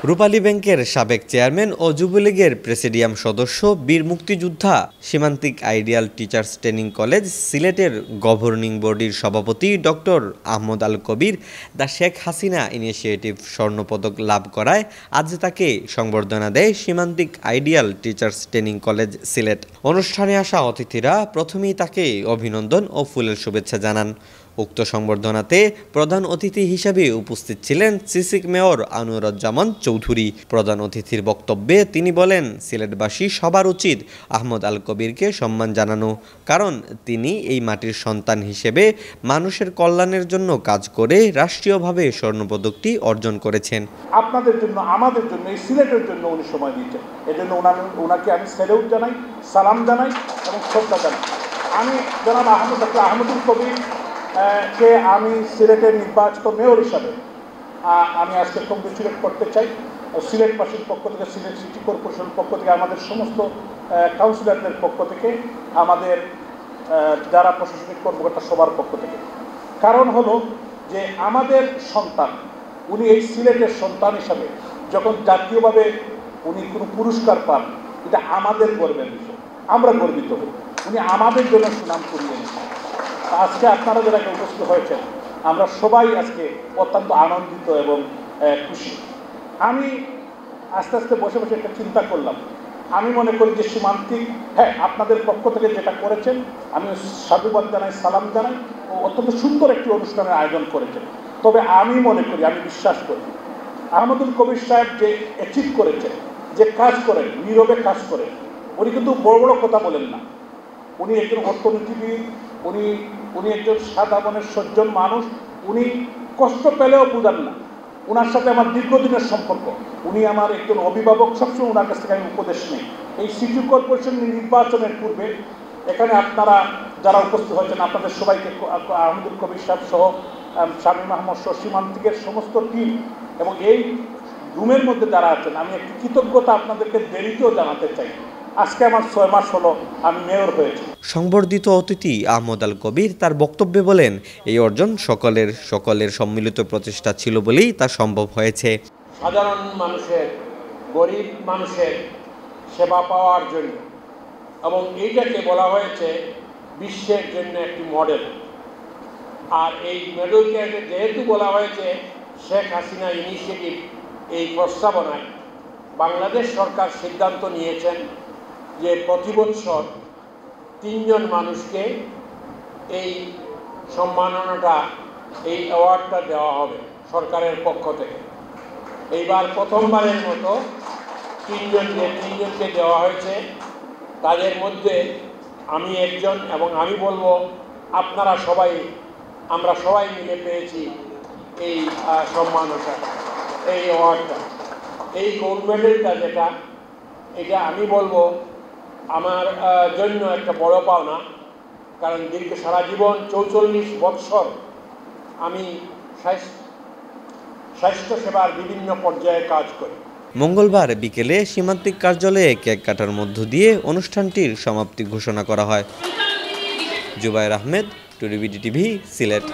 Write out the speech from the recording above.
রূপালী ব্যাংকের সাবেক চেয়ারম্যান ও যুবলীগের প্রেসিডিয়াম সদস্য বীর মুক্তিযোদ্ধা Simantik ideal teachers training college সিলেটের গভর্নিং বডির সভাপতি doctor Ahmad Al Kabir the Sheikh Hasina initiative স্বর্ণপদক লাভ করায় আজ তাকে সংবর্ধনা দেয় Simantik ideal teachers training college Sylhet. অনুষ্ঠানে আসা অতিথিরা প্রথমেই তাকে অভিনন্দন ও ফুলের শুভেচ্ছা জানান। উক্ত সংবর্ধনাতে প্রধান অতিথি হিসেবে উপস্থিত ছিলেন সিসিক মেয়র আনোয়ারুজ্জামান চৌধুরী। প্রধান অতিথির বক্তব্যে তিনি বলেন, সিলেটবাসী সবার উচিত আহমদ আল কবিরকে সম্মান জানানো, কারণ তিনি এই মাটির সন্তান হিসেবে মানুষের কল্যাণের জন্য কাজ করে রাষ্ট্রীয়ভাবে স্বর্ণপদকটি অর্জন করেছেন। আপনাদের জন্য, আমাদের জন্য, এই সিলেটের জন্য উনি সময় দিয়েছেন। এজন্য ওনাকে আমি সেলুট জানাই, সালাম জানাই এবং শ্রদ্ধা জানাই। আমি জনাব আহমদুল কবির কে আমি সিলেটের নির্বাচিত মেয়র হিসাবে আমি আজকে কংগ্রেচুলেট করতে চাই। সিলেটবাসীর পক্ষ থেকে, সিলেট সিটি কর্পোরেশনের পক্ষ থেকে, আমাদের সমস্ত কাউন্সিলরদের পক্ষ থেকে, আমাদের যারা প্রশাসনিক কর্মকর্তা সবার পক্ষ থেকে। কারণ হলো যে আমাদের সন্তান, উনি এই সিলেটের সন্তান হিসাবে যখন জাতীয়ভাবে উনি কোনো পুরস্কার পান, এটা আমাদের গর্বের বিষয়, আমরা গর্বিত হই। উনি আমাদের জন্য সুনাম কুড়িয়ে এনেছেন। আজকে আপনারা যারা উপস্থিত হয়েছেন, আমরা সবাই আজকে অত্যন্ত আনন্দিত এবং খুশি। আমি আস্তে আস্তে বসে বসে একটা চিন্তা করলাম। আমি মনে করি যে সীমান্তিক, আপনাদের পক্ষ থেকে যেটা করেছেন আমি সাধুবাদ জানাই, সালাম জানাই ও অত্যন্ত সুন্দর একটি অনুষ্ঠানের আয়োজন করেছেন। তবে আমি মনে করি, আমি বিশ্বাস করি আহমদুল কবির সাহেব যে অ্যাচিভ করেছেন, যে কাজ করেন, নীরবে কাজ করেন, উনি কিন্তু বড় বড় কথা বলেন না। উনি একজন অর্থনীতিবিদ, উনি একজন সাধারণের সজ্জন মানুষ। উনি কষ্ট পেলেও বুঝান না। ওনার সাথে আমার দীর্ঘদিনের সম্পর্ক। উনি আমার একজন অভিভাবক, সবসময় ওনার কাছ থেকে আমি উপদেশ নেই। এই সিটি কর্পোরেশন নির্বাচনের পূর্বে এখানে আপনারা যারা উপস্থিত হয়েছেন, আপনাদের সবাইকে, আহমদুল কবির সাহেব সহ শামীম আহমদ সহ সীমান্তিকের সমস্ত টিম এবং এই রুমের মধ্যে যারা আছেন, আমি একটি কৃতজ্ঞতা আপনাদেরকে দেরিতেও জানাতে চাই। আজকে আমার 6 মাস হলো আমি মেয়র হয়েছি। সংবর্ধিত অতিথি আহমদ আল কবির তার বক্তব্যে বলেন, এই অর্জন সকলের সম্মিলিত প্রচেষ্টা ছিল বলেই তা সম্ভব হয়েছে। সাধারণ মানুষের, গরিব মানুষের সেবা পাওয়ার জন্য, এবং এইটাকে বলা হয়েছে বিশ্বের জন্য একটি মডেল। আর এই মডেলকে যেহেতু বলা হয়েছে শেখ হাসিনা ইনিশিয়েটিভ, এই প্রস্তাবনায় বাংলাদেশ সরকার সিদ্ধান্ত নিয়েছেন যে প্রতি বছর 3 জন মানুষকে এই সম্মাননাটা, এই অ্যাওয়ার্ডটা দেওয়া হবে সরকারের পক্ষ থেকে। এইবার প্রথমবারের মতো 3 জনকে দেওয়া হয়েছে। তাদের মধ্যে আমি একজন, এবং আমি বলবো আমরা সবাই মিলে পেয়েছি এই সম্মাননা, এই অ্যাওয়ার্ডটা, এই গোল্ড মেডেলটা, এটা আমি বলবো আমার জন্য একটা বড় পাওনা। কারণ সারা জীবন 44 বৎসর আমি স্বাস্থ্যসেবার বিভিন্ন পর্যায়ে কাজ করি। মঙ্গলবার বিকেলে সীমান্তিক কার্যালয়ে কেক কাটার মধ্য দিয়ে অনুষ্ঠানটির সমাপ্তি ঘোষণা করা হয়। জুবায়ের আহমেদ, টুরিবিডি টিভি, সিলেট।